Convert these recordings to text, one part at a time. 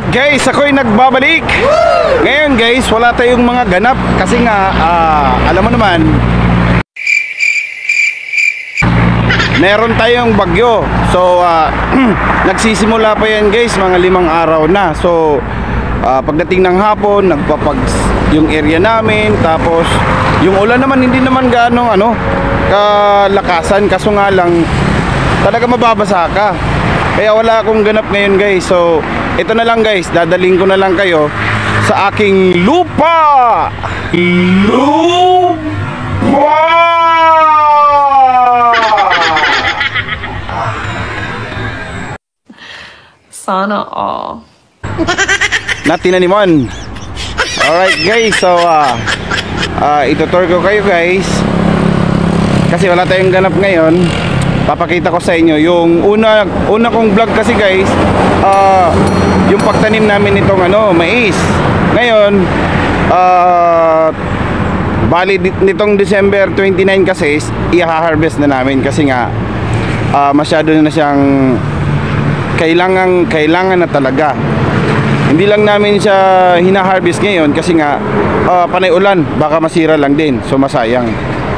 Alright guys, ako'y nagbabalik. Ngayon guys, wala tayong mga ganap kasi nga alam mo naman, meron tayong bagyo. So nagsisimula pa yan guys, mga 5 araw na. So pagdating ng hapon, yung area namin. Tapos yung ulan naman hindi naman gaano kalakasan, kaso nga lang talaga mababasa ka. Kaya wala akong ganap ngayon guys. So ito na lang guys, dadaling ko na lang kayo sa aking lupa. Sana all. Natinaniman. Alright guys, so itutur ko kayo guys kasi wala tayong ganap ngayon. Papakita ko sa inyo yung una kong vlog kasi guys, yung pagtanim namin nitong mais. Ngayon bali nitong December 29 kasi i-harvest na namin kasi nga masyado na siyang kailangan na talaga. Hindi lang namin siya hina-harvest ngayon kasi nga panay ulan, baka masira lang din, so masayang.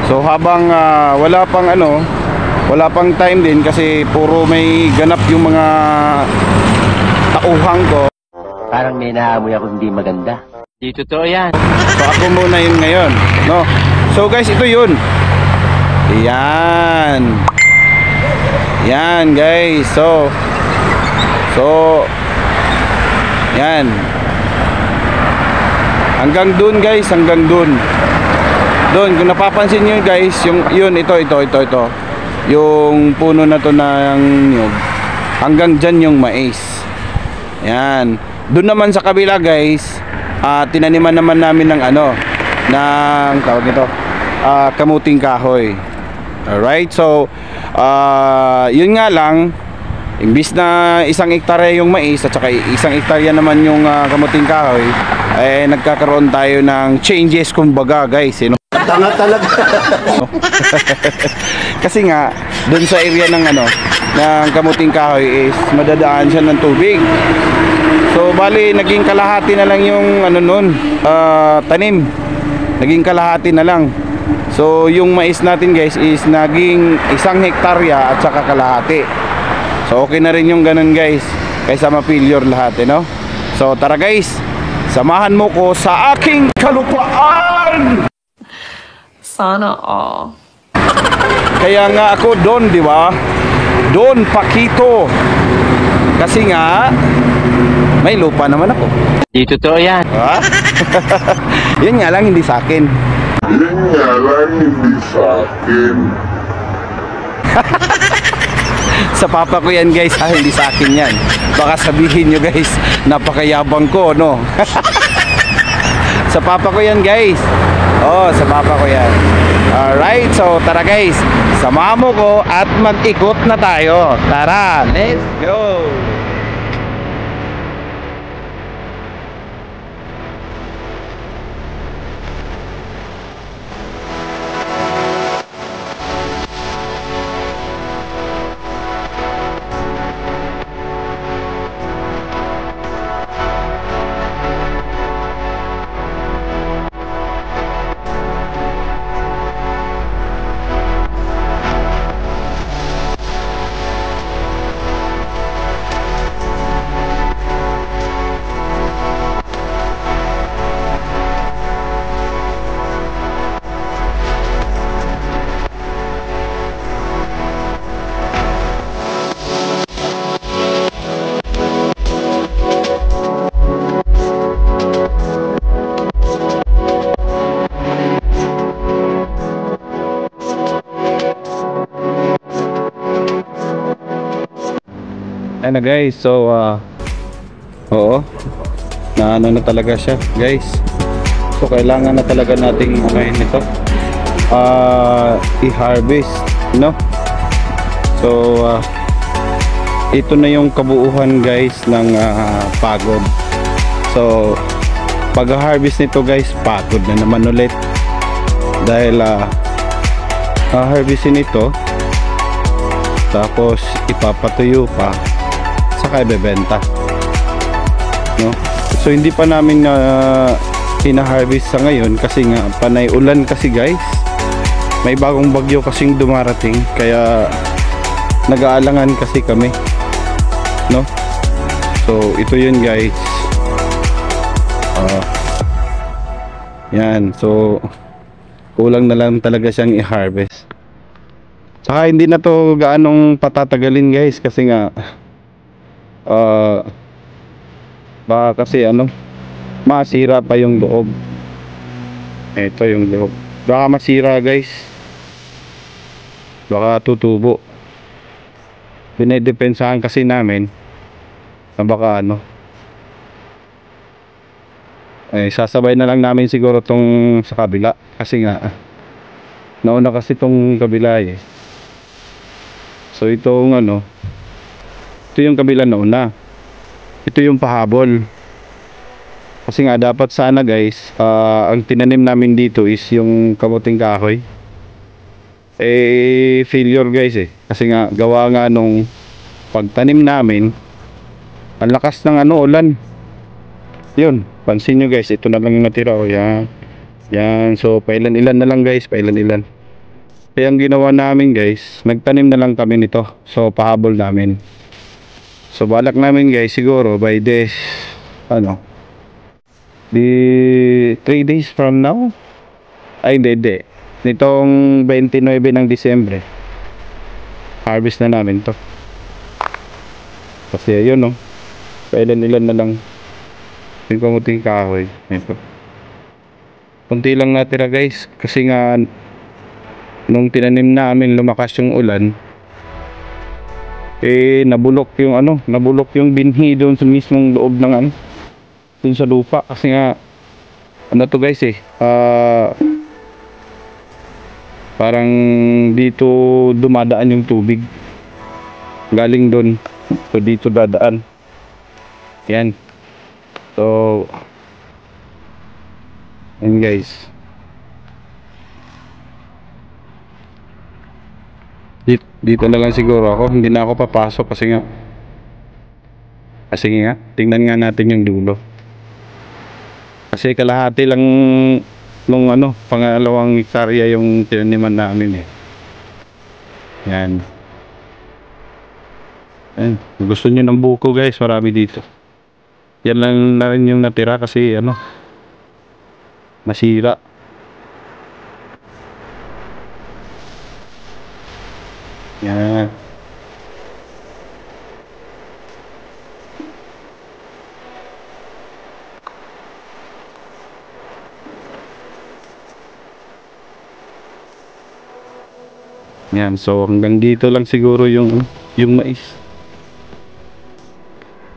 So habang wala pang time din kasi puro may ganap yung mga tauhang ko. Parang may naamoy ako hindi maganda. Di totoo yan. So ako muna yun ngayon, no? So guys, ito yun. Yan guys. So yan. Hanggang dun guys, hanggang dun. Doon, kung napapansin nyo guys, ito. Yung puno na to ng nyug, hanggang dyan yung mais. Yan. Doon naman sa kabila guys, tinaniman naman namin ng ng tawag nito, kamuting kahoy. Alright, so yun nga lang, imbis na 1 hektarya yung mais at saka 1 hektarya naman yung kamuting kahoy, nagkakaroon tayo ng changes kumbaga guys, tanga talaga. Kasi nga doon sa area ng ng kamuting kahoy is madadaan siya ng tubig. So bali naging kalahati na lang yung tanim. Naging kalahati na lang. So yung mais natin guys is naging 1 hektarya at saka kalahati. So okay na rin yung ganun guys, kaysa ma-failure lahat, no? So tara guys, samahan mo ko sa aking kalupaan. Sana all. Kaya nga ako doon, di ba? Doon pakito. Kasi nga may lupa naman ako. Di totoo yan. Ha? Yun nga lang hindi sa akin. Sa papa ko yan guys, hindi sa akin yan. Baka sabihin nyo guys, napakayabang ko, no? Sa papa ko yan guys. Sa papa ko yan. Alright, so tara guys, samahan mo ko at mag-ikot na tayo. Tara, let's go. Ayun na guys, so na talaga siya guys. So kailangan na talaga nating ngayon ito i-harvest, no? So ito na yung kabuuhan guys ng pagod. So pag-harvest nito guys, pagod na naman ulit dahil harvestin ito, tapos ipapatuyo pa, saka ibebenta. no? So hindi pa namin hina-harvest sa ngayon kasi nga panay ulan kasi guys. May bagong bagyo kasing dumarating kaya nag-aalangan kasi kami, no? So ito yun guys. Yan, so kulang na lang talaga siyang i-harvest. Saka hindi na to gaanong patatagalin guys kasi nga baka kasi masira pa yung loob. Ito yung loob, baka masira guys, baka tutubo. Dinedepensahan kasi namin na baka sasabay na lang namin siguro tong sa kabila kasi nga nauna kasi tong kabila so itong ito yung kabila nauna, ito yung pahabol. Kasi nga dapat sana guys, ang tinanim namin dito is yung kamuting kahoy. Failure guys kasi nga gawa nga nung pagtanim namin, ang lakas ng ulan. Yun, pansin nyo guys, ito na lang yung natira. Yan. Yan, so pailan-ilan na lang guys, pailan-ilan. Kaya ang ginawa namin guys, nagtanim na lang kami nito. So pahabol namin. So balak namin guys, siguro by this di 3 days from now, ay hindi nitong 29 ng Disyembre harvest na namin to. Kasi ayun pailan-ilan na lang yung kamuting kahoy. Ito kunti lang natira guys kasi nga nung tinanim namin lumakas yung ulan, nabulok yung binhi doon sa mismong loob ng dun sa lupa kasi nga to guys parang dito dumadaan yung tubig galing doon, so dito dadaan. Yan, so yan guys, dito na lang siguro ako, hindi na ako papasok kasi nga tingnan nga natin yung dulo kasi kalahati lang nung pangalawang hektarya yung tinaniman namin yan. Gusto nyo ng buko guys, marami dito. Yan lang na rin yung natira kasi masira. Yan. Yan, so hanggang dito lang siguro yung mais.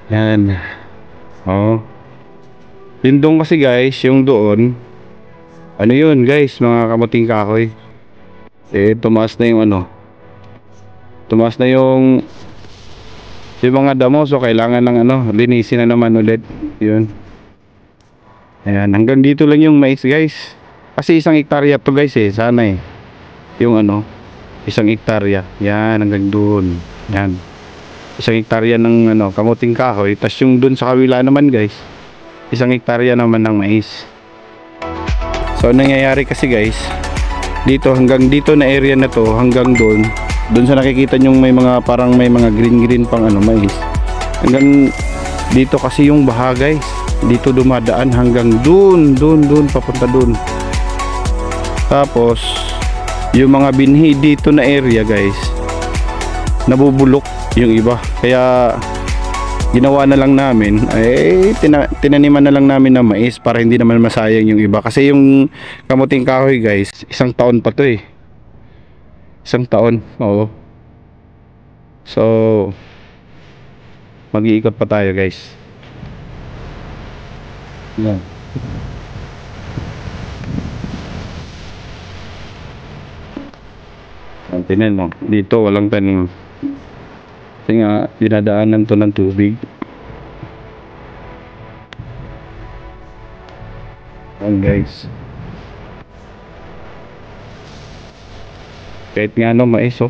Yan. Lindong kasi guys, yung doon yun guys, mga kamuting kahoy. Tumaas na yung tumaas na yung mga damo, so kailangan ng linisin na naman ulit. Yun. Ayan, hanggang dito lang yung mais guys. Kasi 1 hektarya to guys sana yung 1 hektarya. Yan, hanggang doon. Yan. 1 hektarya ng kamuting kahoy. Tas yung doon sa kabila naman guys, 1 hektarya naman ng mais. So nangyayari kasi guys, dito hanggang dito na area na to, hanggang doon sa nakikita nyo may mga parang may mga green pang mais. Hanggang dito kasi yung baha guys. Dito dumadaan hanggang doon papunta doon. Tapos yung mga binhi dito na area guys, nabubulok yung iba. Kaya ginawa na lang namin tinaniman na lang namin ng mais para hindi naman masayang yung iba. Kasi yung kamuting kahoy guys, 1 taon pa to 1 taon. Oo. So mag-iikot pa tayo guys. Yan. Tingnan mo, dito walang tanim kasi nga dinadaanan to ng tubig. Yan guys, kahit nga mais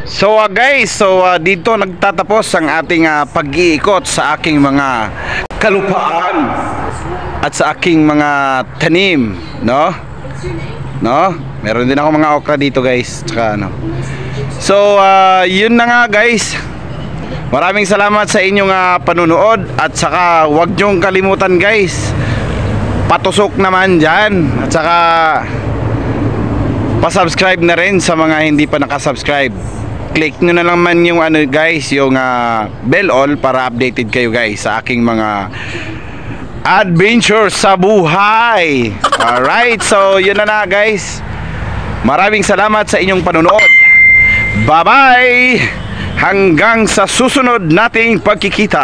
So guys, dito nagtatapos ang ating pag-iikot sa aking mga kalupaan at sa aking mga tanim, no? No? Meron din ako mga okra dito, guys. Tsaka ano. So, yun na nga, guys. Maraming salamat sa inyong panunood at saka huwag niyong kalimutan, guys. Patusok naman dyan at saka pa-subscribe na rin sa mga hindi pa nakasubscribe. Click nyo na naman yung ano guys, yung bell all para updated kayo guys sa aking mga adventure sa buhay. Alright, so yun na guys. Maraming salamat sa inyong panonood. Bye bye. Hanggang sa susunod nating pagkikita.